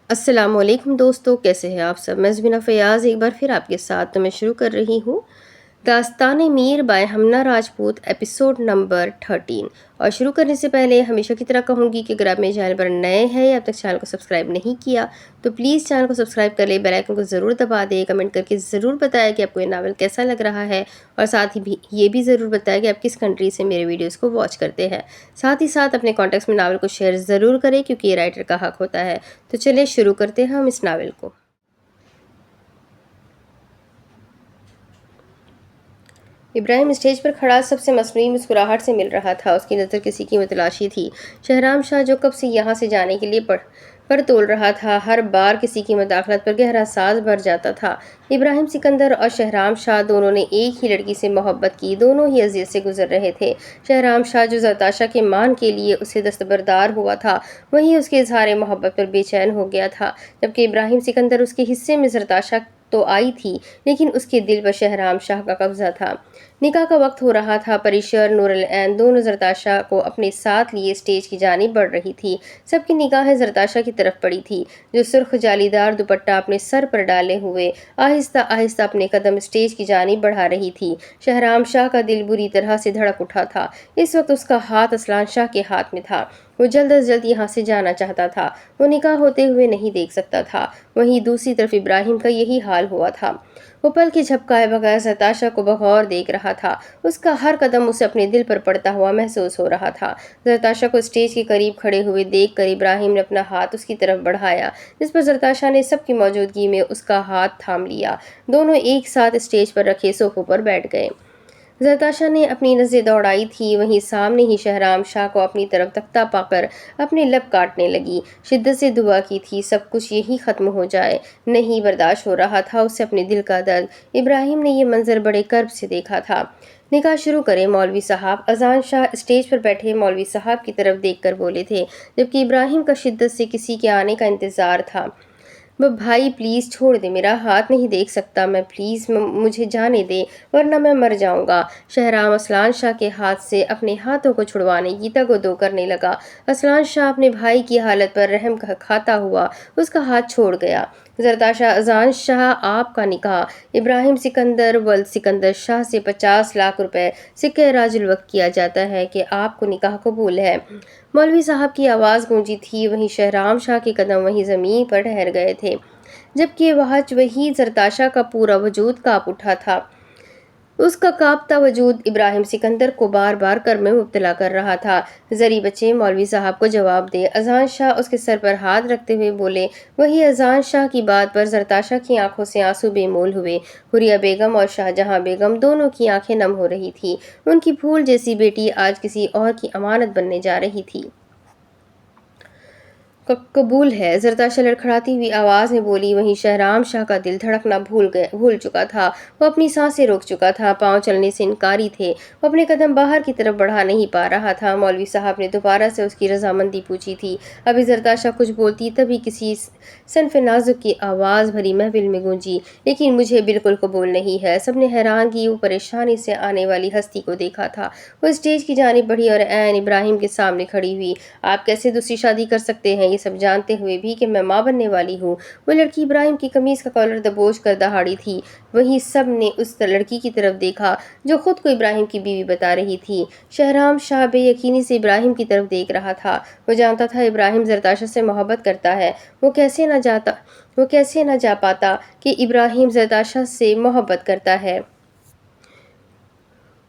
السلام علیکم دوستو، کیسے ہیں آپ سب؟ میں زبینہ فیاض ایک بار پھر آپ کے ساتھ تو میں شروع کر رہی ہوں داستان میر bye Humna Rajput episode number 13۔ اور شروع کرنے سے پہلے ہمیشہ کی طرح کہوں گی کہ اگر آپ میرے چینل پر نئے ہیں یا اب تک چینل کو سبسکرائب نہیں کیا تو پلیز چینل کو سبسکرائب کر لیں، بیل آئیکن کو ضرور دبا دیں، کمنٹ کر کے ضرور بتائیں کہ آپ کو یہ ناول کیسا لگ رہا ہے، اور ساتھ ہی یہ بھی ضرور بتائیں کہ آپ کس کنٹری سے میرے ویڈیوز کو واچ کرتے ہیں۔ ساتھ ہی ساتھ اپنے کانٹیکٹس میں ناول کو شیئر ضرور کریں کیونکہ یہ رائٹر کا حق ہوتا ہے۔ تو چلیں شروع کرتے ہیں ہم اس ناول کو۔ ابراہیم اسٹیج پر کھڑا سب سے مصنوعی مسکراہٹ سے مل رہا تھا۔ اس کی نظر کسی کی متلاشی تھی۔ شہرام شاہ جو کب سے یہاں سے جانے کے لیے پر تول رہا تھا، ہر بار کسی کی مداخلت پر گہرا ساز بھر جاتا تھا۔ ابراہیم سکندر اور شہرام شاہ دونوں نے ایک ہی لڑکی سے محبت کی، دونوں ہی اذیت سے گزر رہے تھے۔ شہرام شاہ جو زرتاشا کے مان کے لیے اسے دستبردار ہوا تھا، وہیں اس کے اظہار محبت پر بے چین ہو گیا تھا، جبکہ ابراہیم سکندر اس کے حصے میں زرتاشا تو آئی تھی لیکن اس کے دل پر شہرام شاہ کا قبضہ تھا۔ نکاح کا وقت ہو رہا تھا۔ پریشر، نور العین دونوں زرتاشا کو اپنے ساتھ لیے اسٹیج کی جانب بڑھ رہی تھی۔ سب کی نگاہیں زرتاشا کی طرف پڑی تھی، جو سرخ جالی دار دوپٹہ اپنے سر پر ڈالے ہوئے آہستہ آہستہ اپنے قدم اسٹیج کی جانب بڑھا رہی تھی۔ شہرام شاہ کا دل بری طرح سے دھڑک اٹھا تھا۔ اس وقت اس کا ہاتھ اسلان شاہ کے ہاتھ میں تھا۔ وہ جلد از جلد یہاں سے جانا چاہتا تھا۔ وہ نکاح ہوتے ہوئے نہیں دیکھ سکتا تھا۔ وہیں دوسری طرف ابراہیم کا یہی حال ہوا تھا۔ وہ پل کے جھپکائے بغیر زرتاشا کو بغور دیکھ رہا تھا۔ اس کا ہر قدم اسے اپنے دل پر پڑتا ہوا محسوس ہو رہا تھا۔ زرتاشا کو اسٹیج کے قریب کھڑے ہوئے دیکھ کر ابراہیم نے اپنا ہاتھ اس کی طرف بڑھایا، جس پر زرتاشا نے سب کی موجودگی میں اس کا ہاتھ تھام لیا۔ دونوں ایک ساتھ اسٹیج پر رکھے صوفوں پر بیٹھ گئے۔ زرتاشا نے اپنی نظریں دوڑائی تھی، وہیں سامنے ہی شہرام شاہ کو اپنی طرف تکتا پا کر اپنے لب کاٹنے لگی۔ شدت سے دعا کی تھی سب کچھ یہی ختم ہو جائے۔ نہیں برداشت ہو رہا تھا اسے اپنے دل کا درد۔ ابراہیم نے یہ منظر بڑے کرب سے دیکھا تھا۔ نکاح شروع کریں مولوی صاحب، اذان شاہ اسٹیج پر بیٹھے مولوی صاحب کی طرف دیکھ کر بولے تھے، جبکہ ابراہیم کا شدت سے کسی کے آنے کا انتظار تھا۔ بھائی پلیز چھوڑ دے، میرا ہاتھ نہیں دیکھ سکتا میں، پلیز مجھے جانے دے ورنہ میں مر جاؤں گا۔ شہرام اسلان شاہ کے ہاتھ سے اپنے ہاتھوں کو چھڑوانے کی تگ و دو کرنے لگا۔ اسلان شاہ اپنے بھائی کی حالت پر رحم کھاتا ہوا اس کا ہاتھ چھوڑ گیا۔ زرتاشا، اذان شاہ آپ کا نکاح ابراہیم سکندر ولد سکندر شاہ سے 50 لاکھ روپے سکہ راج الوقت کیا جاتا ہے کہ آپ کو نکاح قبول ہے۔ مولوی صاحب کی آواز گونجی تھی، وہیں شہرام شاہ کے قدم وہیں زمین پر ٹھہر گئے تھے، جبکہ وہی زرتاشا کا پورا وجود کانپ اٹھا تھا۔ اس کا کانپتا وجود ابراہیم سکندر کو بار بار کرب میں مبتلا کر رہا تھا۔ زری بچے مولوی صاحب کو جواب دے۔ اذان شاہ اس کے سر پر ہاتھ رکھتے ہوئے بولے۔ وہی اذان شاہ کی بات پر زرتاشا کی آنکھوں سے آنسو بے مول ہوئے۔ حوریہ بیگم اور شاہجہاں بیگم دونوں کی آنکھیں نم ہو رہی تھی۔ ان کی پھول جیسی بیٹی آج کسی اور کی امانت بننے جا رہی تھی۔ قبول ہے، زرتاشا لڑکھڑاتی ہوئی آواز میں بولی۔ وہیں شہرام شاہ کا دل دھڑکنا بھول چکا تھا۔ وہ اپنی سانسیں روک چکا تھا، پاؤں چلنے سے انکاری تھے، وہ اپنے قدم باہر کی طرف بڑھا نہیں پا رہا تھا۔ مولوی صاحب نے دوبارہ سے اس کی رضامندی پوچھی تھی۔ ابھی زرتاشا کچھ بولتی تبھی کسی صنف نازک کی آواز بھری محفل میں گونجی، لیکن مجھے بالکل قبول نہیں ہے۔ سب نے حیرانگی و پریشانی سے آنے والی ہستی کو دیکھا تھا۔ وہ اسٹیج کی جانب بڑھی اور عین ابراہیم کے سامنے کھڑی ہوئی۔ آپ کیسے دوسری شادی کر سکتے ہیں، یہ سب جانتے ہوئے بھی کہ میں ماں بننے والی ہوں؟ وہ لڑکی ابراہیم کی قمیض کا کالر دبوچ کر دہاڑی تھی۔ وہیں سب نے اس لڑکی کی طرف دیکھا جو خود کو ابراہیم کی بیوی بتا رہی تھی۔ شہرام شاہ بے یقینی سے ابراہیم کی طرف دیکھ رہا تھا۔ وہ جانتا تھا ابراہیم زرتاشا سے محبت کرتا ہے۔ وہ کیسے نہ جا پاتا کہ ابراہیم زرتاشا سے محبت کرتا ہے۔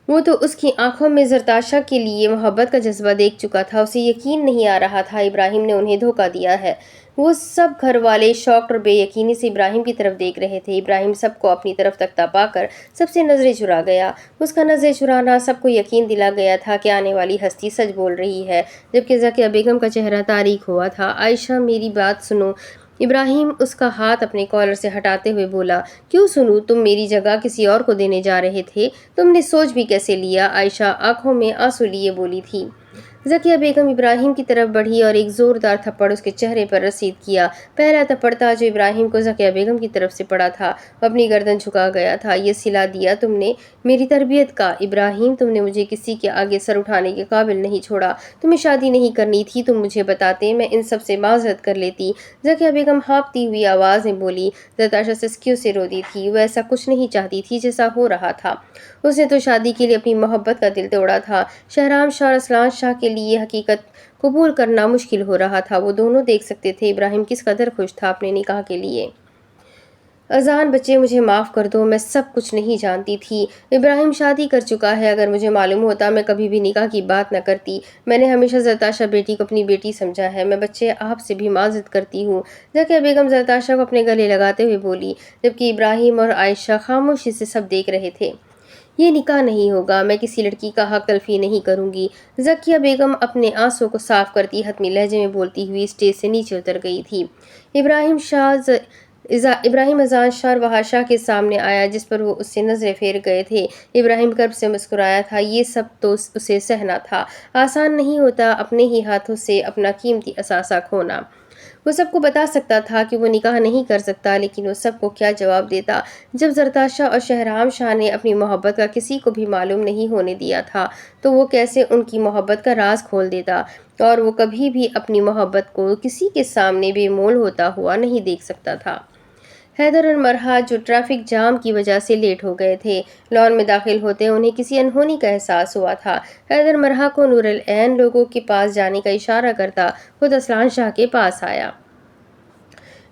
وہ تو اس کی آنکھوں میں زرتاشا کے لیے محبت کا جذبہ دیکھ چکا تھا۔ اسے یقین نہیں آ رہا تھا ابراہیم نے انہیں دھوکہ دیا ہے۔ وہ سب گھر والے شاکڈ اور بے یقینی سے ابراہیم کی طرف دیکھ رہے تھے۔ ابراہیم سب کو اپنی طرف تکتا پا کر سب سے نظریں چرا گیا۔ اس کا نظریں چرانا سب کو یقین دلا گیا تھا کہ آنے والی ہستی سچ بول رہی ہے، جبکہ ذکیہ بیگم کا چہرہ تاریک ہوا تھا۔ عائشہ میری بات سنو۔ ابراہیم اس کا ہاتھ اپنے کالر سے ہٹاتے ہوئے بولا۔ کیوں سنوں؟ تم میری جگہ کسی اور کو دینے جا رہے تھے، تم نے سوچ بھی کیسے لیا؟ عائشہ آنکھوں میں آنسو لیے بولی تھی۔ ذکیہ بیگم ابراہیم کی طرف بڑھی اور ایک زوردار تھپڑ اس کے چہرے پر رسید کیا۔ پہلا تھپڑ تھا جو ابراہیم کو ذکیہ بیگم کی طرف سے پڑا تھا۔ وہ اپنی گردن جھکا گیا تھا۔ یہ صلہ دیا تم نے میری تربیت کا۔ ابراہیم، تم نے مجھے کسی کے آگے سر اٹھانے کے قابل نہیں چھوڑا۔ تمہیں شادی نہیں کرنی تھی، تم مجھے بتاتے، میں ان سب سے معذرت کر لیتی۔ ذکیہ بیگم ہانپتی ہوئی آواز میں بولی۔ زرتاشا سسکیوں سے روتی تھی۔ وہ ایسا کچھ نہیں چاہتی تھی جیسا ہو رہا تھا۔ اس نے تو شادی کے لیے اپنی محبت کا دل توڑا تھا۔ شہرام شاہ اور اسلان شاہ کے لیے یہ حقیقت قبول کرنا مشکل ہو رہا تھا۔ وہ دونوں دیکھ سکتے تھے ابراہیم کس قدر خوش تھا اپنے نکاح کے لیے۔ اذان بچے، مجھے معاف کر دو، میں سب کچھ نہیں جانتی تھی۔ ابراہیم شادی کر چکا ہے، اگر مجھے معلوم ہوتا میں کبھی بھی نکاح کی بات نہ کرتی۔ میں نے ہمیشہ زرتاشا بیٹی کو اپنی بیٹی سمجھا ہے۔ میں بچے آپ سے بھی معذرت کرتی ہوں۔ ذکیہ بیگم زرتاشا کو اپنے گلے لگاتے ہوئے بولی، جبکہ ابراہیم اور عائشہ خاموشی سے سب دیکھ رہے تھے۔ یہ نکاح نہیں ہوگا، میں کسی لڑکی کا حق تلفی نہیں کروں گی۔ ذکیہ بیگم اپنے آنسوں کو صاف کرتی حتمی لہجے میں بولتی ہوئی اسٹیج سے نیچے اتر گئی تھی۔ ابراہیم اذان شاہ اور وہاں شاہ کے سامنے آیا جس پر وہ اس سے نظریں پھیر گئے تھے۔ ابراہیم کرب سے مسکرایا تھا۔ یہ سب تو اسے سہنا تھا۔ آسان نہیں ہوتا اپنے ہی ہاتھوں سے اپنا قیمتی اثاثہ کھونا۔ وہ سب کو بتا سکتا تھا کہ وہ نکاح نہیں کر سکتا، لیکن وہ سب کو کیا جواب دیتا؟ جب زرتاشا اور شہرام شاہ نے اپنی محبت کا کسی کو بھی معلوم نہیں ہونے دیا تھا تو وہ کیسے ان کی محبت کا راز کھول دیتا؟ اور وہ کبھی بھی اپنی محبت کو کسی کے سامنے بے مول ہوتا ہوا نہیں دیکھ سکتا تھا۔ حیدر اور مرحا جو ٹریفک جام کی وجہ سے لیٹ ہو گئے تھے، لان میں داخل ہوتے انہیں کسی انہونی کا احساس ہوا تھا۔ حیدر مرحا کو نور العین لوگوں کے پاس جانے کا اشارہ کرتا خود اسلان شاہ کے پاس آیا۔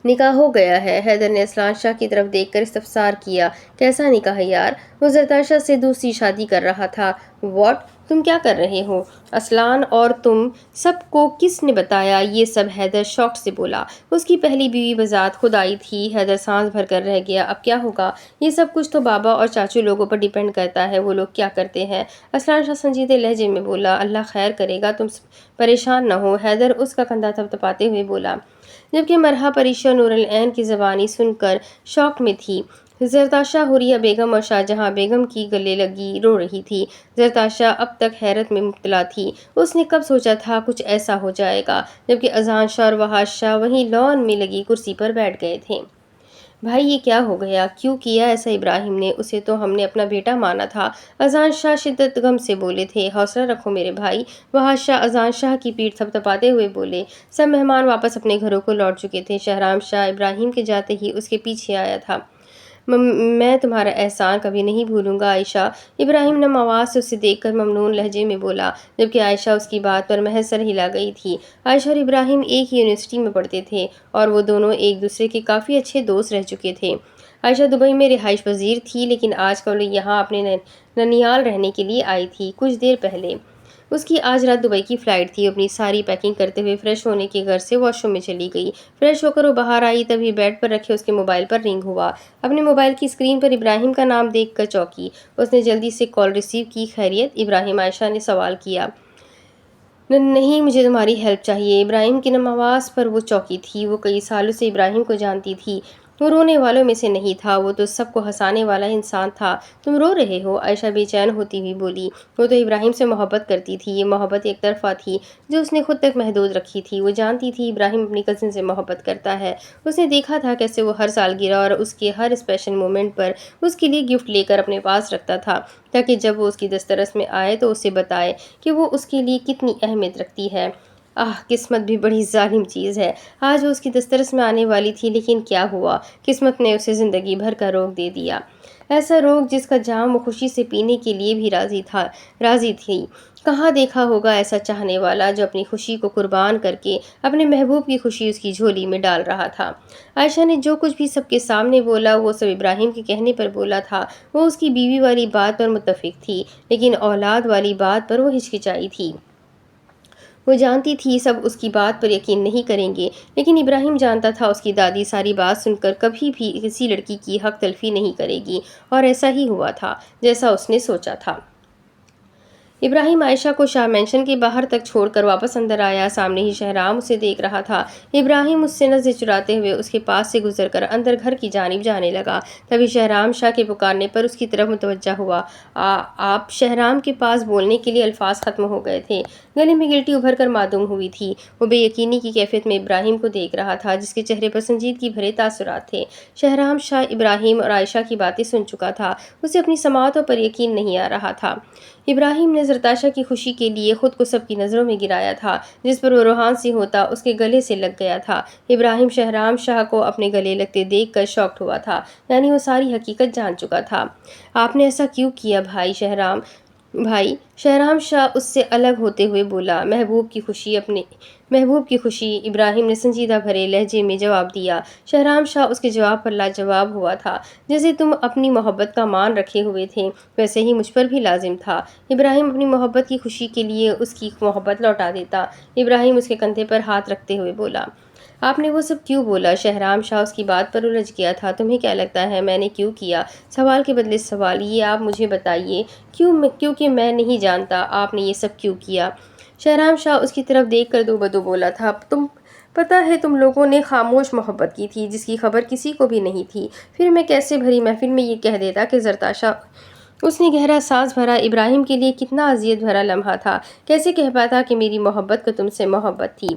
نکاح ہو گیا ہے؟ حیدر نے اسلان شاہ کی طرف دیکھ کر استفسار کیا۔ کیسا نکاح یار؟ وہ زرتاشا سے دوسری شادی کر رہا تھا۔ واٹ؟ تم کیا کر رہے ہو؟ اسلان، اور تم سب کو کس نے بتایا یہ سب؟ حیدر شوق سے بولا۔ اس کی پہلی بیوی بذات خود آئی تھی۔ حیدر سانس بھر کر رہ گیا۔ اب کیا ہوگا؟ یہ سب کچھ تو بابا اور چاچو لوگوں پر ڈیپینڈ کرتا ہے، وہ لوگ کیا کرتے ہیں۔ اسلان شاہ سنجیدہ لہجے میں بولا۔ اللہ خیر کرے گا، تم پریشان نہ ہو۔ حیدر اس کا کندھا تھپتھپاتے ہوئے بولا، جبکہ مرحا پریشی اور نور العین کی زبانی سن کر شوق میں تھی۔ زرتاشا حوریہ بیگم اور شاہجہاں بیگم کی گلے لگی رو رہی تھی۔ زرتاشا اب تک حیرت میں مبتلا تھی۔ اس نے کب سوچا تھا کچھ ایسا ہو جائے گا؟ جبکہ اذان شاہ اور وہاز شاہ وہیں لان میں لگی کرسی پر بیٹھ گئے تھے۔ بھائی یہ کیا ہو گیا؟ کیوں کیا ایسا ابراہیم نے؟ اسے تو ہم نے اپنا بیٹا مانا تھا۔ اذان شاہ شدت غم سے بولے تھے۔ حوصلہ رکھو میرے بھائی، وہاز شاہ اذان شاہ کی پیٹھ تھپتھپاتے ہوئے بولے۔ سب مہمان واپس اپنے گھروں کو لوٹ چکے تھے۔ شہرام شاہ ابراہیم کے جاتے ہی اس کے پیچھے آیا تھا۔ میں تمہارا احسان کبھی نہیں بھولوں گا عائشہ، ابراہیم نم آواز سے اسے دیکھ کر ممنون لہجے میں بولا، جبکہ عائشہ اس کی بات پر محض سر ہلا گئی تھی۔ عائشہ اور ابراہیم ایک ہی یونیورسٹی میں پڑھتے تھے اور وہ دونوں ایک دوسرے کے کافی اچھے دوست رہ چکے تھے۔ عائشہ دبئی میں رہائش پذیر تھی، لیکن آج کل یہاں اپنے ننیال رہنے کے لیے آئی تھی۔ کچھ دیر پہلے اس کی آج رات دبئی کی فلائٹ تھی۔ اپنی ساری پیکنگ کرتے ہوئے فریش ہونے کے گھر سے واش روم میں چلی گئی۔ فریش ہو کر وہ باہر آئی، تبھی بیڈ پر رکھے اس کے موبائل پر رنگ ہوا۔ اپنے موبائل کی اسکرین پر ابراہیم کا نام دیکھ کر چونکی۔ اس نے جلدی سے کال ریسیو کی۔ خیریت ابراہیم؟ عائشہ نے سوال کیا۔ نہیں، مجھے تمہاری ہیلپ چاہیے۔ ابراہیم کی نم آواز پر وہ چونکی تھی۔ وہ کئی سالوں سے ابراہیم کو جانتی تھی۔ وہ رونے والوں میں سے نہیں تھا، وہ تو سب کو ہنسانے والا انسان تھا۔ تم رو رہے ہو؟ عائشہ بے چین ہوتی ہوئی بولی۔ وہ تو ابراہیم سے محبت کرتی تھی۔ یہ محبت ایک طرفہ تھی جو اس نے خود تک محدود رکھی تھی۔ وہ جانتی تھی ابراہیم اپنی کزن سے محبت کرتا ہے۔ اس نے دیکھا تھا کیسے وہ ہر سالگرہ اور اس کے ہر اسپیشل مومنٹ پر اس کے لیے گفٹ لے کر اپنے پاس رکھتا تھا، تاکہ جب وہ اس کی دسترس میں آئے تو اسے بتائے کہ وہ اس کے لیے کتنی اہمیت رکھتی ہے۔ قسمت بھی بڑی ظالم چیز ہے۔ آج وہ اس کی دسترس میں آنے والی تھی، لیکن کیا ہوا؟ قسمت نے اسے زندگی بھر کا روگ دے دیا، ایسا روگ جس کا جام وہ خوشی سے پینے کے لیے بھی راضی تھی۔ کہاں دیکھا ہوگا ایسا چاہنے والا جو اپنی خوشی کو قربان کر کے اپنے محبوب کی خوشی اس کی جھولی میں ڈال رہا تھا۔ عائشہ نے جو کچھ بھی سب کے سامنے بولا وہ سب ابراہیم کے کہنے پر بولا تھا۔ وہ اس کی بیوی والی بات پر متفق تھی، لیکن اولاد والی بات پر وہ ہچکچائی تھی۔ وہ جانتی تھی سب اس کی بات پر یقین نہیں کریں گے، لیکن ابراہیم جانتا تھا اس کی دادی ساری بات سن کر کبھی بھی کسی لڑکی کی حق تلفی نہیں کرے گی، اور ایسا ہی ہوا تھا جیسا اس نے سوچا تھا۔ ابراہیم عائشہ کو شاہ مینشن کے باہر تک چھوڑ کر واپس اندر آیا۔ سامنے ہی شہرام اسے دیکھ رہا تھا۔ ابراہیم اس سے نظریں چراتے ہوئے اس کے پاس سے گزر کر اندر گھر کی جانب جانے لگا۔ تبھی شہرام شاہ کے پکارنے پر اس کی طرف متوجہ ہوا۔ آپ شہرام کے پاس بولنے کے لیے الفاظ ختم ہو گئے تھے۔ گلے میں گلٹی ابھر کر معدوم ہوئی تھی۔ وہ بے یقینی کی کیفیت میں ابراہیم کو دیکھ رہا تھا، جس کے چہرے پر سنجیدگی بھرے تاثرات تھے۔ شہرام شاہ ابراہیم اور عائشہ کی باتیں سن چکا تھا۔ اسے اپنی سماعتوں پر یقین نہیں آ رہا تھا۔ ابراہیم نے زرتاشا کی خوشی کے لیے خود کو سب کی نظروں میں گرایا تھا، جس پر وہ روحان سے ہوتا اس کے گلے سے لگ گیا تھا۔ ابراہیم شہرام شاہ کو اپنے گلے لگتے دیکھ کر شاکڈ ہوا تھا، یعنی وہ ساری حقیقت جان چکا تھا۔ آپ نے ایسا کیوں کیا بھائی شہرام شاہ اس سے الگ ہوتے ہوئے بولا۔ محبوب کی خوشی، ابراہیم نے سنجیدہ بھرے لہجے میں جواب دیا۔ شہرام شاہ اس کے جواب پر لاجواب ہوا تھا۔ جیسے تم اپنی محبت کا مان رکھے ہوئے تھے، ویسے ہی مجھ پر بھی لازم تھا۔ ابراہیم اپنی محبت کی خوشی کے لیے اس کی محبت لوٹا دیتا۔ ابراہیم اس کے کندھے پر ہاتھ رکھتے ہوئے بولا۔ آپ نے وہ سب کیوں بولا؟ شہرام شاہ اس کی بات پر الجھ گیا تھا۔ تمہیں کیا لگتا ہے میں نے کیوں کیا؟ سوال کے بدلے سوال، یہ آپ مجھے بتائیے۔ کیونکہ میں نہیں جانتا آپ نے یہ سب کیوں کیا۔ شہرام شاہ اس کی طرف دیکھ کر دو بدو بولا تھا۔ پتہ ہے تم لوگوں نے خاموش محبت کی تھی، جس کی خبر کسی کو بھی نہیں تھی۔ پھر میں کیسے بھری محفل میں یہ کہہ دیتا کہ زرتاشا۔ اس نے گہرا سانس بھرا۔ ابراہیم کے لیے کتنا اذیت بھرا لمحہ تھا۔ کیسے کہہ پاتا کہ میری محبت کو تم سے محبت تھی؟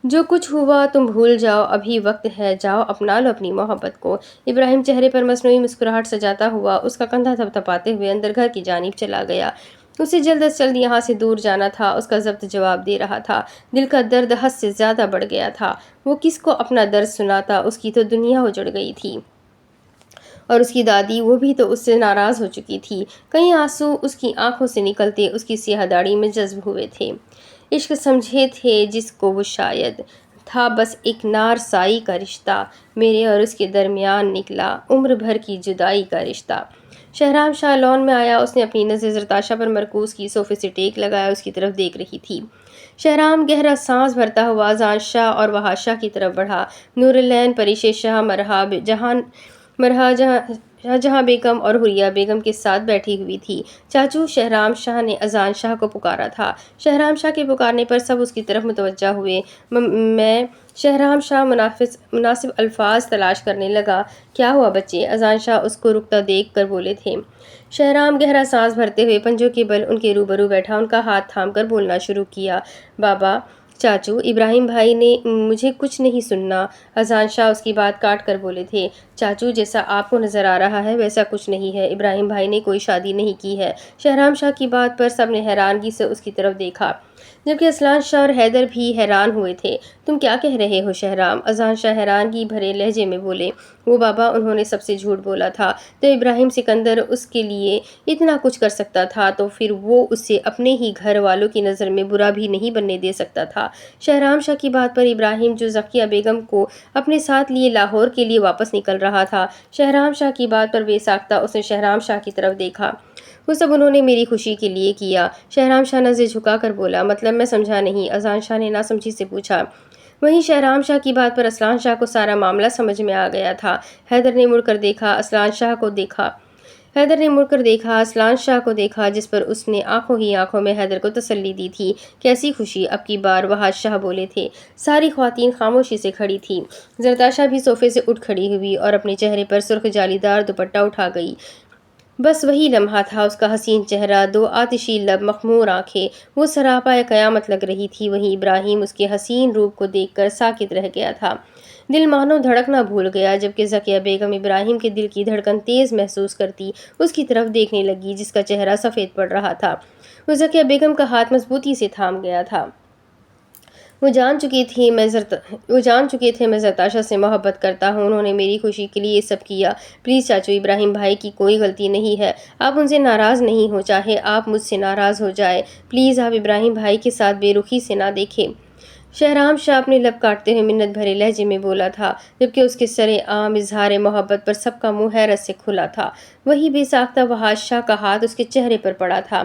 جو کچھ ہوا تم بھول جاؤ، ابھی وقت ہے، جاؤ اپنا لو اپنی محبت کو۔ ابراہیم چہرے پر مصنوعی مسکراہٹ سجاتا ہوا اس کا کندھا تھپتھپاتے ہوئے اندر گھر کی جانب چلا گیا۔ اسے جلد از جلد یہاں سے دور جانا تھا۔ اس کا ضبط جواب دے رہا تھا۔ دل کا درد حد سے زیادہ بڑھ گیا تھا۔ وہ کس کو اپنا درد سناتا؟ اس کی تو دنیا اجڑ گئی تھی، اور اس کی دادی، وہ بھی تو اس سے ناراض ہو چکی تھی۔ کئی آنسو اس کی آنکھوں سے نکلتے اس کی سیاہ داڑھی میں جذب ہوئے تھے۔ عشق سمجھے تھے جس کو وہ شاید تھا بس ایک نار سائی کا رشتہ، میرے اور اس کے درمیان نکلا عمر بھر کی جدائی کا رشتہ۔ شہرام شاہ لون میں آیا۔ اس نے اپنی نظر زرتاشا پر مرکوز کی، صوفے سے ٹیک لگایا اس کی طرف دیکھ رہی تھی۔ شہرام گہرا سانس بھرتا ہوا اذان شاہ اور وہاں شاہ کی طرف بڑھا۔ نور العین پریش شاہ جہاں بیگم اور حریہ بیگم کے ساتھ بیٹھی ہوئی تھی۔ چاچو، شہرام شاہ نے اذان شاہ کو پکارا تھا۔ شہرام شاہ کے پکارنے پر سب اس کی طرف متوجہ ہوئے۔ میں شہرام شاہ مناسب الفاظ تلاش کرنے لگا۔ کیا ہوا بچے؟ اذان شاہ اس کو رکتا دیکھ کر بولے تھے۔ شہرام گہرا سانس بھرتے ہوئے پنجوں کے بل ان کے روبرو بیٹھا، ان کا ہاتھ تھام کر بولنا شروع کیا۔ بابا، چاچو، ابراہیم بھائی نے مجھے کچھ نہیں سننا۔ اذان شاہ اس کی بات کاٹ کر بولے تھے۔ چاچو، جیسا آپ کو نظر آ رہا ہے ویسا کچھ نہیں ہے۔ ابراہیم بھائی نے کوئی شادی نہیں کی ہے۔ شہرام شاہ کی بات پر سب نے حیرانگی سے اس کی طرف دیکھا، جبکہ اصلان شاہ اور حیدر بھی حیران ہوئے تھے۔ تم کیا کہہ رہے ہو شہرام؟ اذان شاہ حیرانگی بھرے لہجے میں بولے۔ وہ بابا، انہوں نے سب سے جھوٹ بولا تھا۔ تو ابراہیم سکندر اس کے لیے اتنا کچھ کر سکتا تھا، تو پھر وہ اسے اپنے ہی گھر والوں کی نظر میں برا بھی نہیں بننے دے سکتا تھا۔ شہرام شاہ کی بات پر ابراہیم، جو ذکیہ بیگم کو اپنے ساتھ لیے لاہور کے لیے واپس نکل رہا تھا، شہرام شاہ کی بات پر بے ساختہ اس نے شہرام شاہ کی طرف دیکھا۔ وہ سب انہوں نے میری خوشی کے لیے کیا۔ شہرام شاہ نظریں جھکا کر بولا۔ مطلب میں سمجھا نہیں، اذان شاہ نے ناسمجھی سے پوچھا۔ وہیں شہرام شاہ کی بات پر اصلان شاہ کو سارا معاملہ سمجھ میں آ گیا تھا۔ حیدر نے مڑ کر دیکھا، اصلان شاہ کو دیکھا۔ حیدر نے مڑ کر دیکھا، اصلان شاہ کو دیکھا، جس پر اس نے آنکھوں ہی آنکھوں میں حیدر کو تسلی دی تھی۔ کیسی خوشی؟ اب کی بار وحاج شاہ بولے تھے۔ ساری خواتین خاموشی سے کھڑی تھیں۔ زرتاشا بھی صوفے سے اٹھ کھڑی ہوئی اور اپنے چہرے پر سرخ جالی دار دوپٹہ اٹھا گئی۔ بس وہی لمحہ تھا، اس کا حسین چہرہ، دو آتشی لب، مخمور آنکھیں، وہ سراپا قیامت لگ رہی تھی۔ وہیں ابراہیم اس کے حسین روپ کو دیکھ کر ساکت رہ گیا تھا۔ دل مانو دھڑکنا بھول گیا، جبکہ ذکیہ بیگم ابراہیم کے دل کی دھڑکن تیز محسوس کرتی اس کی طرف دیکھنے لگی، جس کا چہرہ سفید پڑ رہا تھا۔ وہ ذکیہ بیگم کا ہاتھ مضبوطی سے تھام گیا تھا۔ وہ جان چکے تھے میں زرتاشا سے محبت کرتا ہوں۔ انہوں نے میری خوشی کے لیے یہ سب کیا۔ پلیز چاچو، ابراہیم بھائی کی کوئی غلطی نہیں ہے۔ آپ ان سے ناراض نہیں ہو، چاہے آپ مجھ سے ناراض ہو جائے۔ پلیز آپ ابراہیم بھائی کے ساتھ بے رخی سے نہ دیکھیں۔ شہرام شاہ اپنے لب کاٹتے ہوئے منت بھرے لہجے میں بولا تھا، جبکہ اس کے سرے عام اظہار محبت پر سب کا منہ حیرت سے کھلا تھا۔ وہی بے ساختہ وحاج شاہ کا ہاتھ اس کے چہرے پر پڑا تھا۔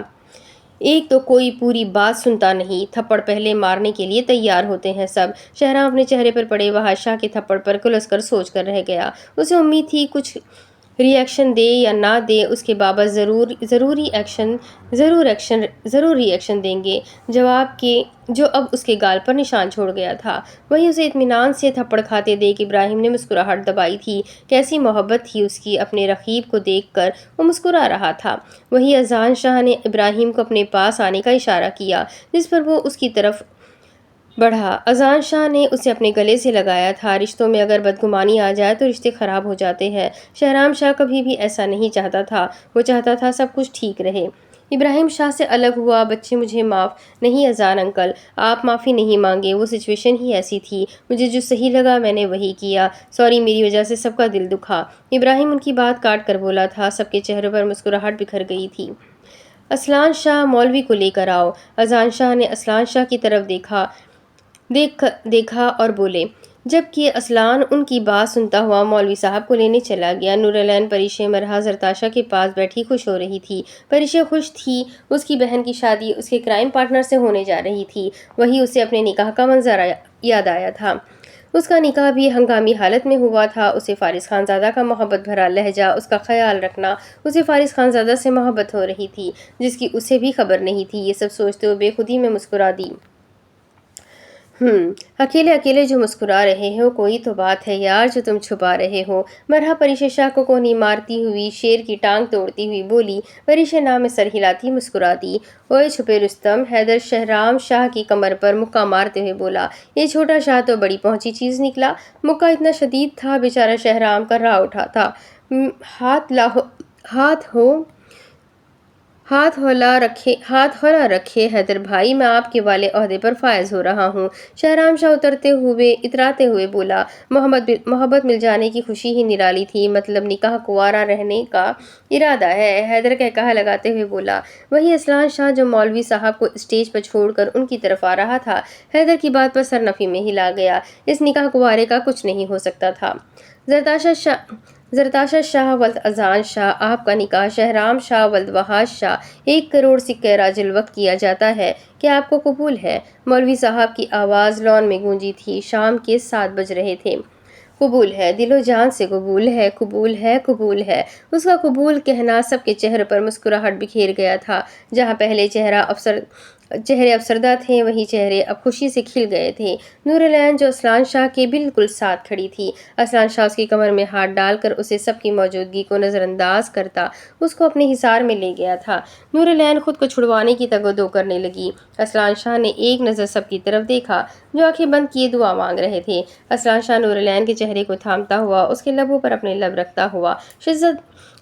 ایک تو کوئی پوری بات سنتا نہیں، تھپڑ پہلے مارنے کے لیے تیار ہوتے ہیں سب۔ شہرام اپنے چہرے پر پڑے وحاج شاہ کے تھپڑ پر کلس کر سوچ کر رہ گیا۔ اسے امید تھی ریئیکشن دے یا نہ دے، اس کے بابا ضرور ریئیکشن دیں گے، جواب کے جو اب اس کے گال پر نشان چھوڑ گیا تھا۔ وہی اسے اطمینان سے تھپڑ کھاتے دیکھ ابراہیم نے مسکراہٹ دبائی تھی۔ کیسی محبت تھی اس کی اپنے رقیب کو دیکھ کر، وہ مسکرا رہا تھا۔ وہی اذان شاہ نے ابراہیم کو اپنے پاس آنے کا اشارہ کیا، جس پر وہ اس کی طرف بڑھا۔ اذان شاہ نے اسے اپنے گلے سے لگایا تھا۔ رشتوں میں اگر بدگمانی آ جائے تو رشتے خراب ہو جاتے ہیں۔ شہرام شاہ کبھی بھی ایسا نہیں چاہتا تھا، وہ چاہتا تھا سب کچھ ٹھیک رہے۔ ابراہیم شاہ سے الگ ہوا۔ بچے مجھے معاف نہیں اذان انکل، آپ معافی نہیں مانگے، وہ سچویشن ہی ایسی تھی، مجھے جو صحیح لگا میں نے وہی کیا، سوری میری وجہ سے سب کا دل دکھا۔ ابراہیم ان کی بات کاٹ کر بولا تھا۔ سب کے چہروں پر مسکراہٹ بکھر گئی تھی۔ اسلان شاہ مولوی کو لے کر آؤ۔ اذان شاہ نے اسلان شاہ کی طرف دیکھا اور بولے، جبکہ اسلان ان کی بات سنتا ہوا مولوی صاحب کو لینے چلا گیا۔ نورالعین پریشے مرحا زرتاشا کے پاس بیٹھی خوش ہو رہی تھی۔ پریشے خوش تھی، اس کی بہن کی شادی اس کے کرائم پارٹنر سے ہونے جا رہی تھی۔ وہی اسے اپنے نکاح کا منظر یاد آیا تھا۔ اس کا نکاح بھی ہنگامی حالت میں ہوا تھا۔ اسے فارس خان زادہ کا محبت بھرا لہجہ، اس کا خیال رکھنا، اسے فارس خان زادہ سے محبت ہو رہی تھی جس کی اسے بھی خبر نہیں تھی۔ یہ سب سوچتے ہوئے بے خودی میں مسکرا دی۔ اکیلے جو مسکرا رہے ہو، کوئی تو بات ہے یار جو تم چھپا رہے ہو۔ مرحا پریشے شاہ کو کونی مارتی ہوئی شیر کی ٹانگ توڑتی ہوئی بولی۔ پریشے نام میں سر ہلاتی مسکرا دی۔ اوئے چھپے رستم، حیدر شہرام شاہ کی کمر پر مکہ مارتے ہوئے بولا۔ یہ چھوٹا شاہ تو بڑی پہنچی چیز نکلا، مکہ اتنا شدید تھا بیچارہ شہرام کر رہا اٹھا تھا۔ ہاتھ ہولا رکھے حیدر بھائی، میں آپ کے والے عہدے پر فائز ہو رہا ہوں۔ شہرام شاہ اتراتے ہوئے بولا۔ محبت مل جانے کی خوشی ہی نرالی تھی، مطلب نکاح کنوارا رہنے کا ارادہ ہے، حیدر کہا لگاتے ہوئے بولا۔ وہی اسلان شاہ جو مولوی صاحب کو اسٹیج پر چھوڑ کر ان کی طرف آ رہا تھا، حیدر کی بات پر سرنفی میں ہلا گیا۔ اس نکاح کنوارے کا کچھ نہیں ہو سکتا تھا۔ زرتاشا شاہ ولد اذان شاہ، آپ کا نکاح شہرام شاہ ولد وحاش شاہ 1 کروڑ سکہ راج الوقت کیا جاتا ہے، کیا آپ کو قبول ہے؟ مولوی صاحب کی آواز لان میں گونجی تھی۔ شام کے 7 بج رہے تھے۔ قبول ہے، دل و جان سے قبول ہے، قبول ہے، قبول ہے۔ اس کا قبول کہنا سب کے چہرے پر مسکراہٹ بکھیر گیا تھا۔ جہاں پہلے چہرے افسردہ تھے، وہی چہرے اب خوشی سے کھل گئے تھے۔ نورالعین جو اسلان شاہ کے بالکل ساتھ کھڑی تھی، اسلان شاہ اس کی کمر میں ہاتھ ڈال کر اسے سب کی موجودگی کو نظر انداز کرتا اس کو اپنے حصار میں لے گیا تھا۔ نورالعین خود کو چھڑوانے کی تگ و دو کرنے لگی۔ اسلان شاہ نے ایک نظر سب کی طرف دیکھا جو آنکھیں بند کیے دعا مانگ رہے تھے۔ اسلان شاہ نورالعین کے چہرے کو تھامتا ہوا، اس کے لبوں پر اپنے لب رکھتا ہوا،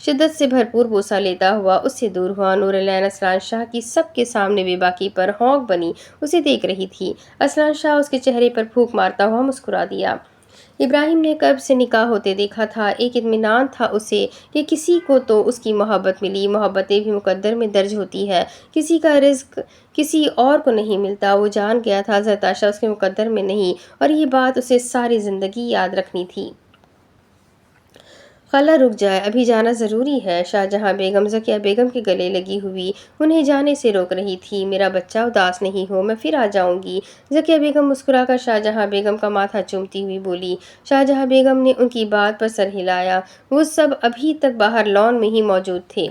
شدت سے بھرپور بوسہ لیتا ہوا اس سے دور ہوا۔ نورالعین اسلان شاہ کی سب کے سامنے بے باکی پر ہونک بنی اسے دیکھ رہی تھی۔ اسلان شاہ اس کے چہرے پر پھونک مارتا ہوا مسکرا دیا۔ ابراہیم نے کب سے نکاح ہوتے دیکھا تھا، ایک اطمینان تھا اسے کہ کسی کو تو اس کی محبت ملی۔ محبتیں بھی مقدر میں درج ہوتی ہے، کسی کا رزق کسی اور کو نہیں ملتا۔ وہ جان گیا تھا زرتاشا اس کے مقدر میں نہیں، اور یہ بات اسے ساری زندگی یاد رکھنی تھی۔ خالہ رک جائے، ابھی جانا ضروری ہے۔ شاہجہاں بیگم ذکیہ بیگم کے گلے لگی ہوئی انہیں جانے سے روک رہی تھی۔ میرا بچہ اداس نہیں ہو، میں پھر آ جاؤں گی۔ ذکیہ بیگم مسکرا کر شاہجہاں بیگم کا ماتھا چومتی ہوئی بولی۔ شاہجہاں بیگم نے ان کی بات پر سر ہلایا۔ وہ سب ابھی تک باہر لان میں ہی موجود تھے،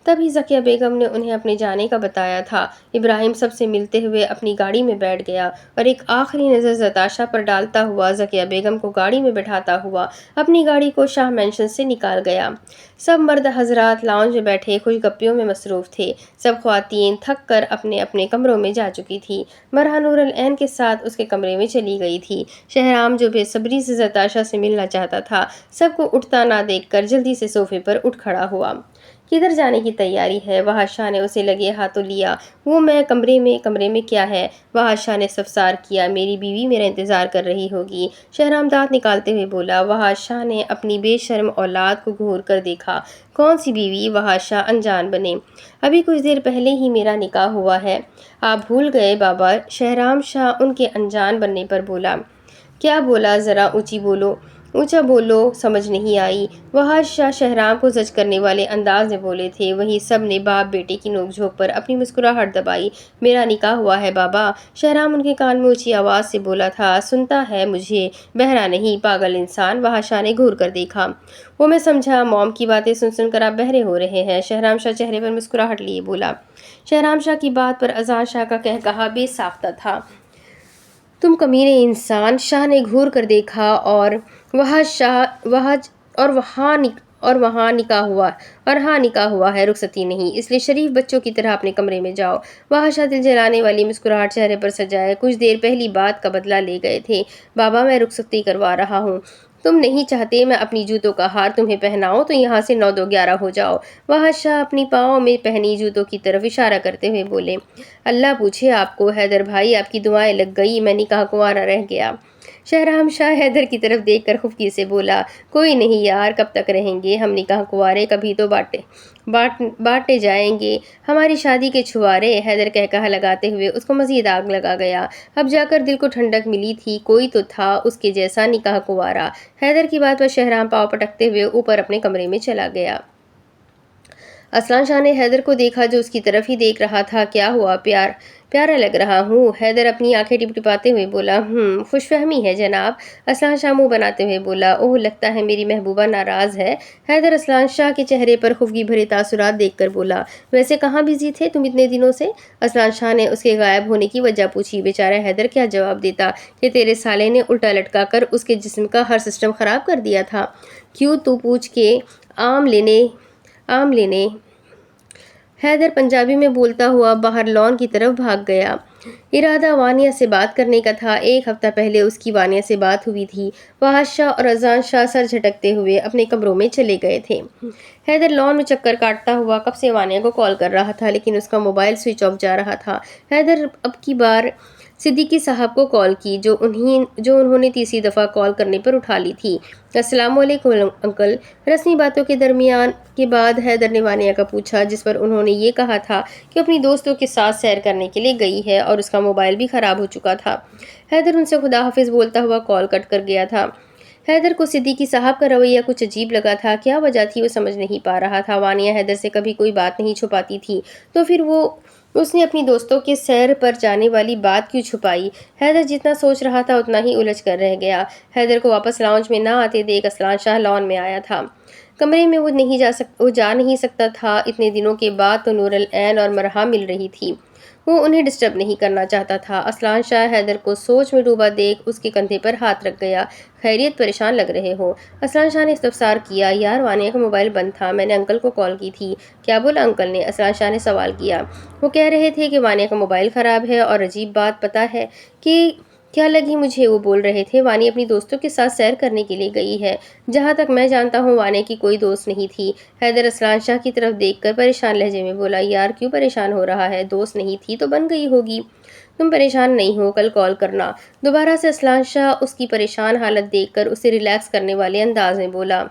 تبھی ذکیہ بیگم نے انہیں اپنے جانے کا بتایا تھا۔ ابراہیم سب سے ملتے ہوئے اپنی گاڑی میں بیٹھ گیا اور ایک آخری نظر زرتاشا پر ڈالتا ہوا ذکیہ بیگم کو گاڑی میں بٹھاتا ہوا اپنی گاڑی کو شاہ مینشن سے نکال گیا۔ سب مرد حضرات لاؤنج میں بیٹھے خوش گپیوں میں مصروف تھے۔ سب خواتین تھک کر اپنے اپنے کمروں میں جا چکی تھی۔ مرحا نورالعین کے ساتھ اس کے کمرے میں چلی گئی تھی۔ شہرام جو بے صبری سے زرتاشا سے ملنا چاہتا تھا، سب کو اٹھتا نہ دیکھ کر جلدی سے صوفے پر اٹھ کھڑا ہوا۔ کدھر جانے کی تیاری ہے؟ وحاش شاہ نے اسے لگے ہاتھوں لیا۔ وہ میں کمرے میں کیا ہے؟ وحاش شاہ نے استفسار کیا۔ میری بیوی میرا انتظار کر رہی ہوگی، شہرام دانت نکالتے ہوئے بولا۔ وحاش شاہ نے اپنی بے شرم اولاد کو گھور کر دیکھا۔ کون سی بیوی؟ وحاش شاہ انجان بنے۔ ابھی کچھ دیر پہلے ہی میرا نکاح ہوا ہے، آپ بھول گئے بابا؟ شہرام شاہ ان کے انجان بننے پر بولا۔ کیا بولا؟ ذرا اونچی بولو۔ اونچا بولو سمجھ نہیں آئی۔ وحاش شاہ شہرام کو زج کرنے والے انداز میں بولے تھے، وہیں سب نے باپ بیٹے کی نوک جھوک پر اپنی مسکراہٹ دبائی۔ میرا نکاح ہوا ہے بابا، شہرام ان کے کان میں اونچی آواز سے بولا تھا۔ سنتا ہے مجھے، بہرا نہیں، پاگل انسان۔ وحاش شاہ نے گھور کر دیکھا۔ وہ میں سمجھا موم کی باتیں سن سن کر آپ بہرے ہو رہے ہیں۔ شہرام شاہ چہرے پر مسکراہٹ لیے بولا۔ شہرام شاہ کی بات پر اذان شاہ کا قہقہا بے ساختہ تھا۔ تم کمینے انسان! شاہ نے گھور کر دیکھا اور وہاں نکاح ہوا ہے، رخصتی نہیں، اس لیے شریف بچوں کی طرح اپنے کمرے میں جاؤ۔ وحاش شاہ دل جلانے والی مسکراہٹ چہرے پر سجائے کچھ دیر پہلی بات کا بدلہ لے گئے تھے۔ بابا میں رخصتی کروا رہا ہوں، تم نہیں چاہتے میں اپنی جوتوں کا ہار تمہیں پہناؤں تو یہاں سے 9 2 11 ہو جاؤ۔ وحاش شاہ اپنی پاؤں میں پہنی جوتوں کی طرف اشارہ کرتے ہوئے بولے۔ اللہ پوچھے آپ کو حیدر بھائی، آپ کی دعائیں لگ گئی، میں نکاح کنوارا رہ گیا۔ شہرام شاہ حیدر کی طرف دیکھ کر خفگی سے بولا، کوئی نہیں یار، کب تک رہیں گے ہم نکاح کنوارے، کبھی تو بانٹے جائیں گے ہماری شادی کے چھوارے۔ حیدر قہقہا لگاتے ہوئے اس کو مزید آگ لگا گیا۔ اب جا کر دل کو ٹھنڈک ملی تھی، کوئی تو تھا اس کے جیسا نکاح کنوارا۔ حیدر کی بات پر شہرام پاؤں پٹکتے ہوئے اوپر اپنے کمرے میں چلا گیا۔ اسلان شاہ نے حیدر کو دیکھا جو اس کی طرف ہی دیکھ رہا تھا۔ کیا ہوا، پیارا لگ رہا ہوں؟ حیدر اپنی آنکھیں ٹپٹپاتے ہوئے بولا۔ خوش فہمی ہے جناب، اسلان شاہ منہ بناتے ہوئے بولا۔ اوہ، لگتا ہے میری محبوبہ ناراض ہے۔ حیدر اسلان شاہ کے چہرے پر خفگی بھرے تاثرات دیکھ کر بولا، ویسے کہاں بزی تھے تم اتنے دنوں سے؟ اسلان شاہ نے اس کے غائب ہونے کی وجہ پوچھی۔ بیچارہ حیدر کیا جواب دیتا کہ تیرے سالے نے الٹا لٹکا کر اس کے جسم کا ہر سسٹم خراب کر دیا تھا۔ کیوں تو پوچھ کے آم لینے حیدر پنجابی میں بولتا ہوا باہر لان کی طرف بھاگ گیا۔ ارادہ وانیہ سے بات کرنے کا تھا۔ 1 ہفتہ پہلے اس کی وانیہ سے بات ہوئی تھی۔ وحاش شاہ اور اذان شاہ سر جھٹکتے ہوئے اپنے کمروں میں چلے گئے تھے۔ حیدر لان میں چکر کاٹتا ہوا کب سے وانیہ کو کال کر رہا تھا، لیکن اس کا موبائل سوئچ آف جا رہا تھا۔ حیدر اب کی بار صدیقی صاحب کو کال کی، جو انہوں نے تیسری دفعہ کال کرنے پر اٹھا لی تھی۔ السلام علیکم انکل۔ رسمی باتوں کے درمیان کے بعد حیدر نے وانیہ کا پوچھا، جس پر انہوں نے یہ کہا تھا کہ اپنی دوستوں کے ساتھ سیر کرنے کے لیے گئی ہے اور اس کا موبائل بھی خراب ہو چکا تھا۔ حیدر ان سے خدا حافظ بولتا ہوا کال کٹ کر گیا تھا۔ حیدر کو صدیقی صاحب کا رویہ کچھ عجیب لگا تھا۔ کیا وجہ تھی وہ سمجھ نہیں پا رہا تھا۔ وانیہ حیدر سے کبھی کوئی بات نہیں چھپاتی تھی، تو پھر اس نے اپنی دوستوں کے سیر پر جانے والی بات کیوں چھپائی؟ حیدر جتنا سوچ رہا تھا اتنا ہی الجھ کر رہ گیا۔ حیدر کو واپس لاؤنج میں نہ آتے دیکھ اسلان شاہ لان میں آیا تھا۔ کمرے میں وہ جا نہیں سکتا تھا۔ اتنے دنوں کے بعد تو نور العین اور مرحا مل رہی تھی، وہ انہیں ڈسٹرب نہیں کرنا چاہتا تھا۔ اسلان شاہ حیدر کو سوچ میں ڈوبا دیکھ اس کے کندھے پر ہاتھ رکھ گیا۔ خیریت، پریشان لگ رہے ہو؟ اسلان شاہ نے استفسار کیا۔ یار، وانیہ کا موبائل بند تھا، میں نے انکل کو کال کی تھی۔ کیا بولا انکل نے؟ اسلان شاہ نے سوال کیا۔ وہ کہہ رہے تھے کہ وانیہ کا موبائل خراب ہے، اور عجیب بات پتہ ہے کہ کیا لگی مجھے؟ وہ بول رہے تھے وانیہ اپنی دوستوں کے ساتھ سیر کرنے کے لیے گئی ہے۔ جہاں تک میں جانتا ہوں وانیہ کی کوئی دوست نہیں تھی۔ حیدر اسلان شاہ کی طرف دیکھ کر پریشان لہجے میں بولا، یار کیوں پریشان ہو رہا ہے؟ دوست نہیں تھی تو بن گئی ہوگی۔ تم پریشان نہیں ہو، کل کال کرنا دوبارہ سے۔ اسلان شاہ اس کی پریشان حالت دیکھ کر اسے ریلیکس کرنے والے انداز میں بولا،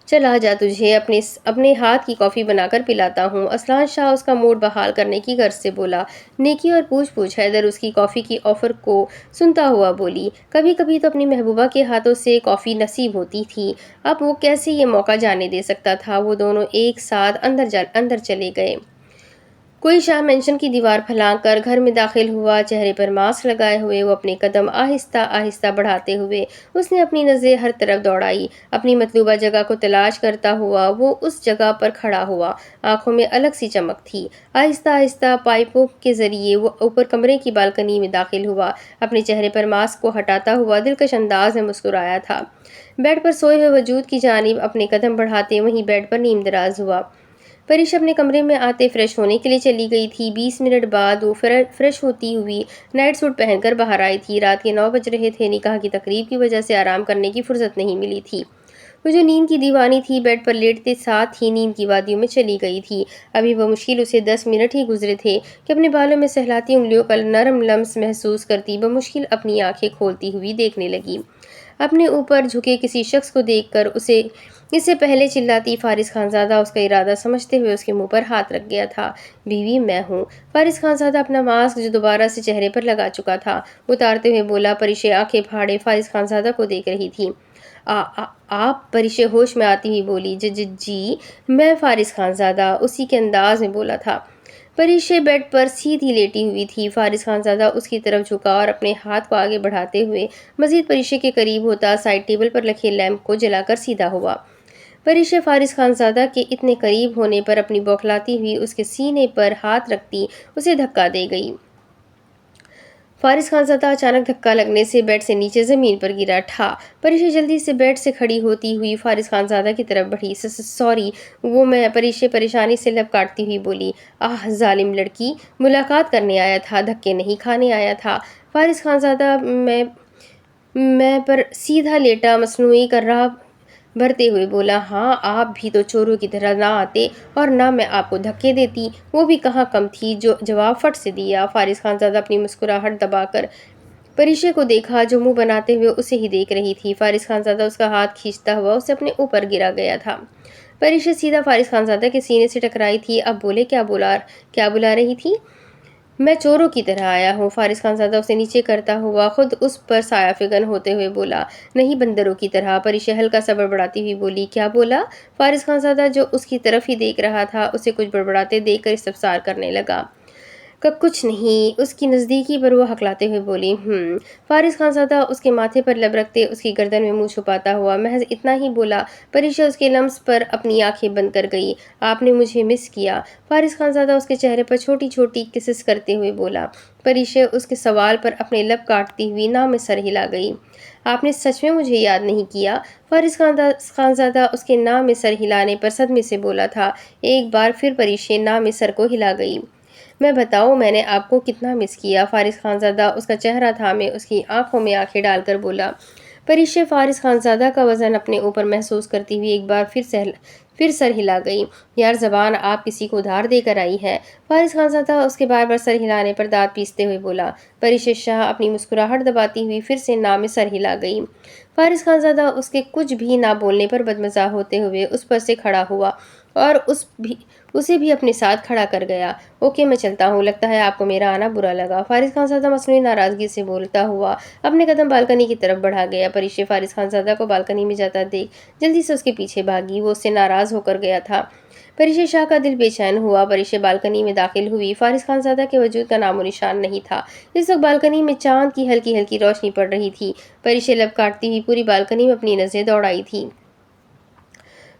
چل آ جا، تجھے اپنے ہاتھ کی کافی بنا کر پلاتا ہوں۔ اسلان شاہ اس کا موڈ بحال کرنے کی غرض سے بولا، نیکی اور پوچھ۔ حیدر اس کی کافی کی آفر کو سنتا ہوا بولی، کبھی کبھی تو اپنی محبوبہ کے ہاتھوں سے کافی نصیب ہوتی تھی، اب وہ کیسے یہ موقع جانے دے سکتا تھا؟ وہ دونوں ایک ساتھ اندر چلے گئے۔ کوئی شاہ مینشن کی دیوار پھلانگ کر گھر میں داخل ہوا۔ چہرے پر ماسک لگائے ہوئے وہ اپنے قدم آہستہ آہستہ بڑھاتے ہوئے اس نے اپنی نظریں ہر طرف دوڑائی۔ اپنی مطلوبہ جگہ کو تلاش کرتا ہوا وہ اس جگہ پر کھڑا ہوا۔ آنکھوں میں الگ سی چمک تھی۔ آہستہ آہستہ پائپوں کے ذریعے وہ اوپر کمرے کی بالکنی میں داخل ہوا۔ اپنے چہرے پر ماسک کو ہٹاتا ہوا دلکش انداز میں مسکرایا تھا۔ بیڈ پر سوئے ہوئے وجود کی جانب اپنے قدم بڑھاتے وہیں بیڈ پر نیم دراز ہوا۔ پریش اپنے کمرے میں آتے فریش ہونے کے لیے چلی گئی تھی۔ 20 منٹ بعد وہ فریش ہوتی ہوئی نائٹ سوٹ پہن کر باہر آئی تھی۔ رات کے 9 بج رہے تھے۔ نکاح کی تقریب کی وجہ سے آرام کرنے کی فرصت نہیں ملی تھی۔ وہ جو نیند کی دیوانی تھی، بیڈ پر لیٹتے ساتھ ہی نیند کی وادیوں میں چلی گئی تھی۔ ابھی بمشکل اسے 10 منٹ ہی گزرے تھے کہ اپنے بالوں میں سہلاتی انگلیوں کا نرم لمس محسوس کرتی بمشکل اپنی آنکھیں کھولتی ہوئی دیکھنے لگی۔ اپنے اوپر جھکے کسی شخص کو دیکھ کر اسے اس سے پہلے چلاتی فارس خانزادہ اس کا ارادہ سمجھتے ہوئے اس کے منہ پر ہاتھ رکھ گیا تھا۔ بیوی میں ہوں۔ فارس خانزادہ اپنا ماسک جو دوبارہ سے چہرے پر لگا چکا تھا اتارتے ہوئے بولا۔ پریشے آنکھیں پھاڑے فارس خانزادہ کو دیکھ رہی تھی۔ آپ؟ پریشے ہوش میں آتی ہوئی بولی۔ جی میں فارس خانزادہ، اسی کے انداز میں بولا تھا۔ پریشے بیڈ پر سیدھی لیٹی ہوئی تھی۔ فارس خانزادہ اس کی طرف جھکا اور اپنے ہاتھ کو آگے بڑھاتے ہوئے مزید پریشے کے قریب ہوتا سائڈ ٹیبل پر رکھے لیمپ کو جلا کر سیدھا ہوا۔ پریشے فارس خانزادہ کے اتنے قریب ہونے پر اپنی بوکھلاتی ہوئی اس کے سینے پر ہاتھ رکھتی اسے دھکا دے گئی۔ فارس خانزادہ اچانک دھکا لگنے سے بیڈ سے نیچے زمین پر گرا۔ ٹھا! پریشے جلدی سے بیڈ سے کھڑی ہوتی ہوئی فارس خانزادہ کی طرف بڑھی۔ سوری، وہ میں۔ پریشے پریشانی سے لب کاٹتی ہوئی بولی۔ آہ ظالم لڑکی، ملاقات کرنے آیا تھا، دھکے نہیں کھانے آیا تھا۔ فارس خانزادہ میں پر سیدھا لیٹا مصنوعی کرا بھرتے ہوئے بولا۔ ہاں، آپ بھی تو چوروں کی طرح نہ آتے اور نہ میں آپ کو دھکے دیتی، وہ بھی کہاں کم تھی۔ جو جواب فٹ سے دیا۔ فارس خانزادہ اپنی مسکراہٹ دبا کر پریشے کو دیکھا جو منہ بناتے ہوئے اسے ہی دیکھ رہی تھی۔ فارس خانزادہ اس کا ہاتھ کھینچتا ہوا اسے اپنے اوپر گرا گیا تھا۔ پریشے سیدھا فارس خانزادہ کے سینے سے ٹکرائی تھی۔ اب بولے کیا بلا رہی تھی؟ میں چوروں کی طرح آیا ہوں۔ فارس خانزادہ اسے نیچے کرتا ہوا خود اس پر سایہ فگن ہوتے ہوئے بولا۔ نہیں، بندروں کی طرح۔ پریشے ہلکا سا بڑبڑاتی ہوئی بولی۔ کیا بولا؟ فارس خانزادہ جو اس کی طرف ہی دیکھ رہا تھا اسے کچھ بڑبڑاتے دیکھ کر استفسار کرنے لگا۔ کچھ نہیں، اس کی نزدیکی پر وہ ہکلاتے ہوئے بولی۔ فارس خانزادہ اس کے ماتھے پر لب رکھتے اس کی گردن میں منہ چھپاتا ہوا محض اتنا ہی بولا۔ پریشے اس کے لمس پر اپنی آنکھیں بند کر گئی۔ آپ نے مجھے مس کیا؟ فارس خانزادہ اس کے چہرے پر چھوٹی چھوٹی کسز کرتے ہوئے بولا۔ پریشے اس کے سوال پر اپنے لب کاٹتی ہوئی نہ میں سر ہلا گئی۔ آپ نے سچ میں مجھے یاد نہیں کیا؟ فارس خانزادہ اس کے نہ میں سر ہلانے پر صدمے سے بولا تھا۔ ایک بار پھر پریشے نہ میں سر کو ہلا گئی۔ میں بتاؤں میں نے آپ کو کتنا مس کیا؟ فارس خانزادہ اس کا چہرہ تھامے اس کی آنکھوں میں آنکھیں ڈال کر بولا۔ پریشے فارس خانزادہ کا وزن اپنے اوپر محسوس کرتی ہوئی ایک بار پھر سر ہلا گئی۔ یار زبان آپ کسی کو ادھار دے کر آئی ہے؟ فارس خانزادہ اس کے بار بار سر ہلانے پر دانت پیستے ہوئے بولا۔ پریشے شاہ اپنی مسکراہٹ دباتی ہوئی پھر سے نہ میں سر ہلا گئی۔ فارس خانزادہ اس کے کچھ بھی نہ بولنے پر بدمزاح ہوتے ہوئے اس پر سے کھڑا ہوا اور اسے بھی اپنے ساتھ کھڑا کر گیا۔ اوکے میں چلتا ہوں، لگتا ہے آپ کو میرا آنا برا لگا۔ فارس خانزادہ مصنوعی ناراضگی سے بولتا ہوا اپنے قدم بالکنی کی طرف بڑھا گیا۔ پریشے فارس خانزادہ کو بالکنی میں جاتا دیکھ جلدی سے اس کے پیچھے بھاگی، وہ اس سے ناراض ہو کر گیا تھا۔ پریشے شاہ کا دل بے چین ہوا۔ پریشے بالکنی میں داخل ہوئی۔ فارس خانزادہ کے وجود کا نام و نشان نہیں تھا۔ اس وقت بالکنی میں چاند کی ہلکی ہلکی روشنی پڑ رہی تھی۔ پریشے لب کاٹتی ہوئی پوری بالکنی میں اپنی نظریں دوڑائی تھی۔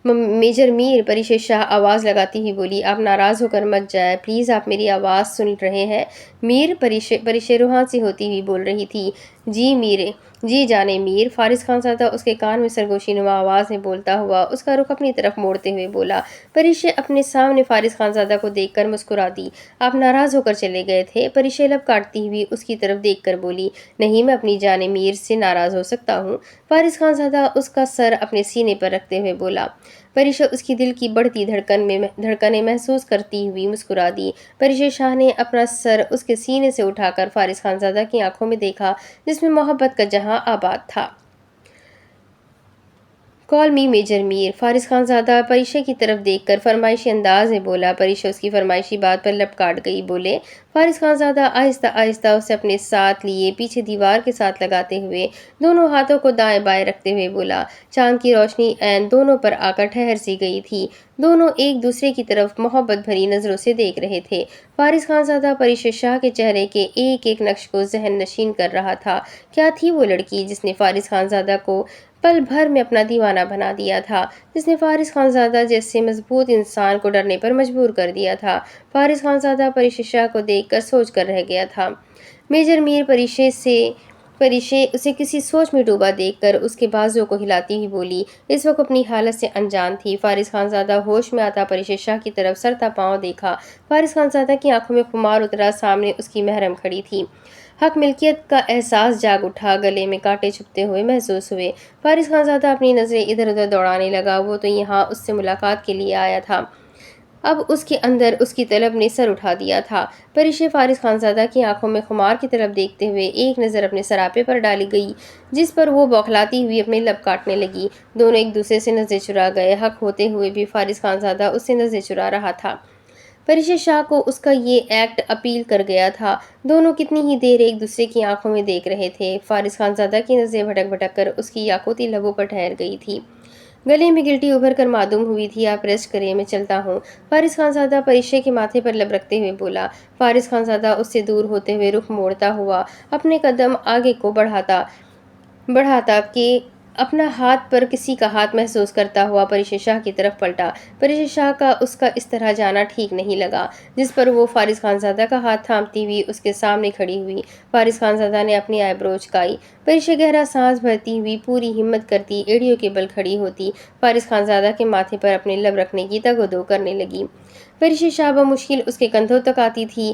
میجر میر، پریشے شاہ آواز لگاتی ہوئی بولی۔ آپ ناراض ہو کر مت جائیں، پلیز آپ میری آواز سن رہے ہیں؟ میر، پریشے روحان سی ہوتی ہوئی بول رہی تھی۔ جی میر، جی جانے میر، فارس خانزادہ اس کے کان میں سرگوشی نما آواز میں بولتا ہوا اس کا رخ اپنی طرف موڑتے ہوئے بولا۔ پریشے اپنے سامنے فارس خانزادہ کو دیکھ کر مسکرا دی۔ آپ ناراض ہو کر چلے گئے تھے؟ پریشے لب کاٹتی ہوئی اس کی طرف دیکھ کر بولی۔ نہیں، میں اپنی جانے میر سے ناراض ہو سکتا ہوں؟ فارس خانزادہ اس کا سر اپنے سینے پر رکھتے ہوئے بولا۔ پریشے اس کی دل کی بڑھتی دھڑکنیں محسوس کرتی ہوئی مسکرا دی۔ پریشے شاہ نے اپنا سر اس کے سینے سے اٹھا کر فارس خانزادہ کی آنکھوں میں دیکھا جس میں محبت کا جہاں آباد تھا۔ کال می میجر میر، فارس خانزادہ پریشے کی طرف دیکھ کر فرمائشی انداز میں بولا۔ پریشے اس کی فرمائشی بات پر لب کاٹ گئی۔ بولے۔ فارس خانزادہ آہستہ آہستہ اسے اپنے ساتھ لیے پیچھے دیوار کے ساتھ لگاتے ہوئے دونوں ہاتھوں کو دائیں بائیں رکھتے ہوئے بولا۔ چاند کی روشنی عین دونوں پر آ کر ٹھہر سی گئی تھی۔ دونوں ایک دوسرے کی طرف محبت بھری نظروں سے دیکھ رہے تھے۔ فارس خانزادہ پریشے شاہ کے چہرے کے ایک ایک نقش کو ذہن نشین کر رہا تھا۔ کیا تھی وہ لڑکی جس نے فارس خانزادہ کو پل بھر میں اپنا دیوانہ بنا دیا تھا، جس نے فارس خانزادہ جیسے مضبوط انسان کو ڈرنے پر مجبور کر دیا تھا؟ فارس خانزادہ پریشے شاہ کو دیکھ کر سوچ کر رہ گیا تھا۔ میجر میر، پریشے اسے کسی سوچ میں ڈوبا دیکھ کر اس کے بازوؤں کو ہلاتی ہوئی بولی۔ اس وقت اپنی حالت سے انجان تھی۔ فارس خانزادہ ہوش میں آتا پریشے شاہ کی طرف سر تا پاؤں دیکھا۔ فارس خانزادہ کی آنکھوں میں خمار اترا، سامنے اس کی محرم کھڑی تھی۔ حق ملکیت کا احساس جاگ اٹھا، گلے میں کانٹے چبھتے ہوئے محسوس ہوئے۔ فارس خانزادہ اپنی نظریں ادھر ادھر دوڑانے لگا۔ وہ تو یہاں اس سے ملاقات کے لیے آیا تھا، اب اس کے اندر اس کی طلب نے سر اٹھا دیا تھا۔ پریش فارس خانزادہ کی آنکھوں میں خمار کی طرف دیکھتے ہوئے ایک نظر اپنے سراپے پر ڈالی گئی، جس پر وہ بوکھلاتی ہوئی اپنے لب کاٹنے لگی۔ دونوں ایک دوسرے سے نظریں چرا گئے۔ حق ہوتے ہوئے بھی فارس خانزادہ اس سے نظریں چرا رہا تھا۔ پریش شاہ کو اس کا یہ ایکٹ اپیل کر گیا تھا۔ دونوں کتنی ہی دیر ایک دوسرے کی آنکھوں میں دیکھ رہے تھے۔ فارس خانزادہ کی نظریں بھٹک بھٹک کر اس کی یاقوتی لبوں پر ٹھہر گئی تھی۔ گلے میں گلٹی ابھر کر معدوم ہوئی تھی۔ آپ ریسٹ کریں، میں چلتا ہوں۔ فارس خانزادہ پریشے کے ماتھے پر لب رکھتے ہوئے بولا۔ فارس خانزادہ اس سے دور ہوتے ہوئے رخ موڑتا ہوا اپنے قدم آگے کو بڑھاتا کہ اپنا ہاتھ پر کسی کا ہاتھ محسوس کرتا ہوا پریش شاہ کی طرف پلٹا۔ پریش شاہ کا اس کا اس طرح جانا ٹھیک نہیں لگا، جس پر وہ فارس خانزادہ کا ہاتھ تھامتی ہوئی اس کے سامنے کھڑی ہوئی۔ فارس خانزادہ نے اپنی آئی برو اچکائی۔ پریش گہرا سانس بھرتی ہوئی پوری ہمت کرتی ایڑیوں کے بل کھڑی ہوتی فارس خانزادہ کے ماتھے پر اپنے لب رکھنے کی تگ و دو کرنے لگی۔ پریش شاہ بمشکل اس کے کندھوں تک آتی تھی۔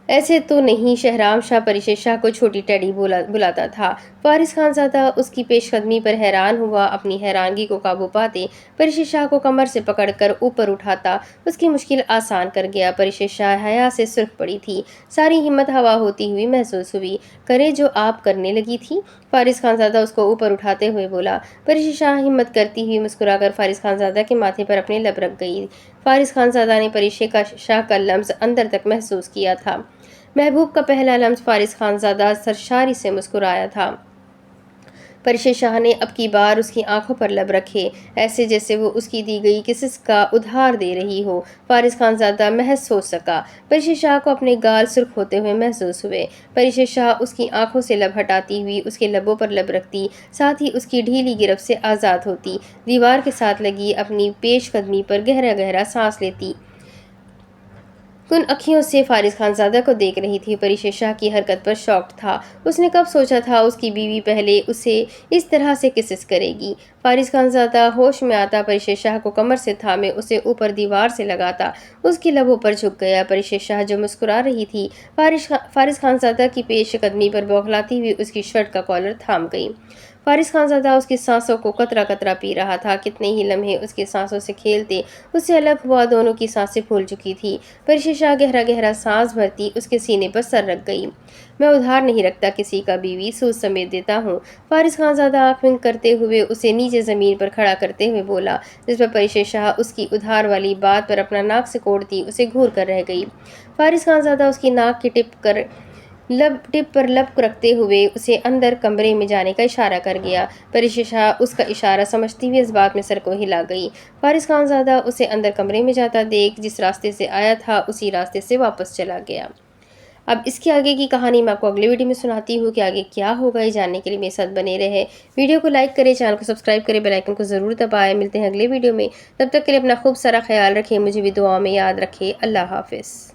ایسے تو نہیں شہرام شاہ پریش شاہ کو چھوٹی ٹیڈی بلاتا تھا۔ فارس خانزادہ اس کی پیش قدمی پر حیران ہوا۔ اپنی حیرانگی کو قابو پاتے پریش شاہ کو کمر سے پکڑ کر اوپر اٹھاتا اس کی مشکل آسان کر گیا۔ پریش شاہ حیا سے سرخ پڑی تھی۔ ساری ہمت ہوا ہوتی ہوئی محسوس ہوئی۔ کرے جو آپ کرنے لگی تھی؟ فارس خانزادہ اس کو اوپر اٹھاتے ہوئے بولا۔ پریش شاہ ہمت کرتی ہوئی مسکرا کر فارس خانزادہ کے ماتھے پر اپنے لب رکھ گئی۔ فارس خانزادہ نے پریش شاہ کا لمس اندر تک محسوس کیا تھا۔ محبوب کا پہلا لمس فارس خانزادہ سرشاری سے مسکرایا تھا۔ پریش شاہ نے اب کی بار اس کی آنکھوں پر لب رکھے، ایسے جیسے وہ اس کی دی گئی کسس کا ادھار دے رہی ہو۔ فارس خانزادہ محض سوچ سکا۔ پریش شاہ کو اپنے گال سرخ ہوتے ہوئے محسوس ہوئے۔ پریش شاہ اس کی آنکھوں سے لب ہٹاتی ہوئی اس کے لبوں پر لب رکھتی، ساتھ ہی اس کی ڈھیلی گرفت سے آزاد ہوتی، دیوار کے ساتھ لگی اپنی پیش قدمی پر گہرا گہرا سانس لیتی۔ کن اکھیوں سے فارس خانزادہ کو دیکھ رہی تھی۔ پریش شاہ کی حرکت پر شاکڈ تھا۔ اس نے کب سوچا تھا اس کی بیوی پہلے اسے اس طرح سے کسس کرے گی؟ فارس خانزادہ ہوش میں آتا پریش شاہ کو کمر سے تھامے اسے اوپر دیوار سے لگاتا اس کے لبوں پر جھک گیا۔ پریش شاہ جو مسکرا رہی تھی، فارس خانزادہ کی پیش قدمی پر بوکھلاتی ہوئی اس کی شرٹ کا کالر تھام گئی۔ فارس خانزادہ اس کی سانسوں کو قطرہ قطرہ پی رہا تھا۔ کتنے ہی لمحے اس کی سانسوں سے کھیلتے اس سے الگ ہوا دونوں کی سانسیں پھول چکی تھی۔ پریش شاہ گہرا گہرا سانس بھرتی اس کے سینے پر سر رکھ گئی۔ میں ادھار نہیں رکھتا کسی کا بیوی، سود سمیت دیتا ہوں۔ فارس خانزادہ آنکھ بند کرتے ہوئے اسے نیچے زمین پر کھڑا کرتے ہوئے بولا، جس پر پریش شاہ اس کی ادھار والی بات پر اپنا ناک سکوڑتی اسے گھور کر رہ گئی۔ فارس خانزادہ اس کی ناک کی ٹپ پر لب رکھتے ہوئے اسے اندر کمرے میں جانے کا اشارہ کر گیا۔ پریش شاہ اس کا اشارہ سمجھتی ہوئی اس بات میں سر کو ہلا گئی۔ فارس خانزادہ اسے اندر کمرے میں جاتا دیکھ جس راستے سے آیا تھا اسی راستے سے واپس چلا گیا۔ اب اس کے آگے کی کہانی میں آپ کو اگلے ویڈیو میں سناتی ہوں کہ آگے کیا ہوگا۔ یہ جاننے کے لیے میرے ساتھ بنے رہے۔ ویڈیو کو لائک کریں، چینل کو سبسکرائب کریں، بیل آئیکن کو ضرور دبائیں۔ ملتے ہیں اگلے ویڈیو میں، تب تک کے لیے اپنا خوب سارا خیال رکھیں، مجھے بھی دعاؤں میں یاد رکھیں۔ اللہ حافظ۔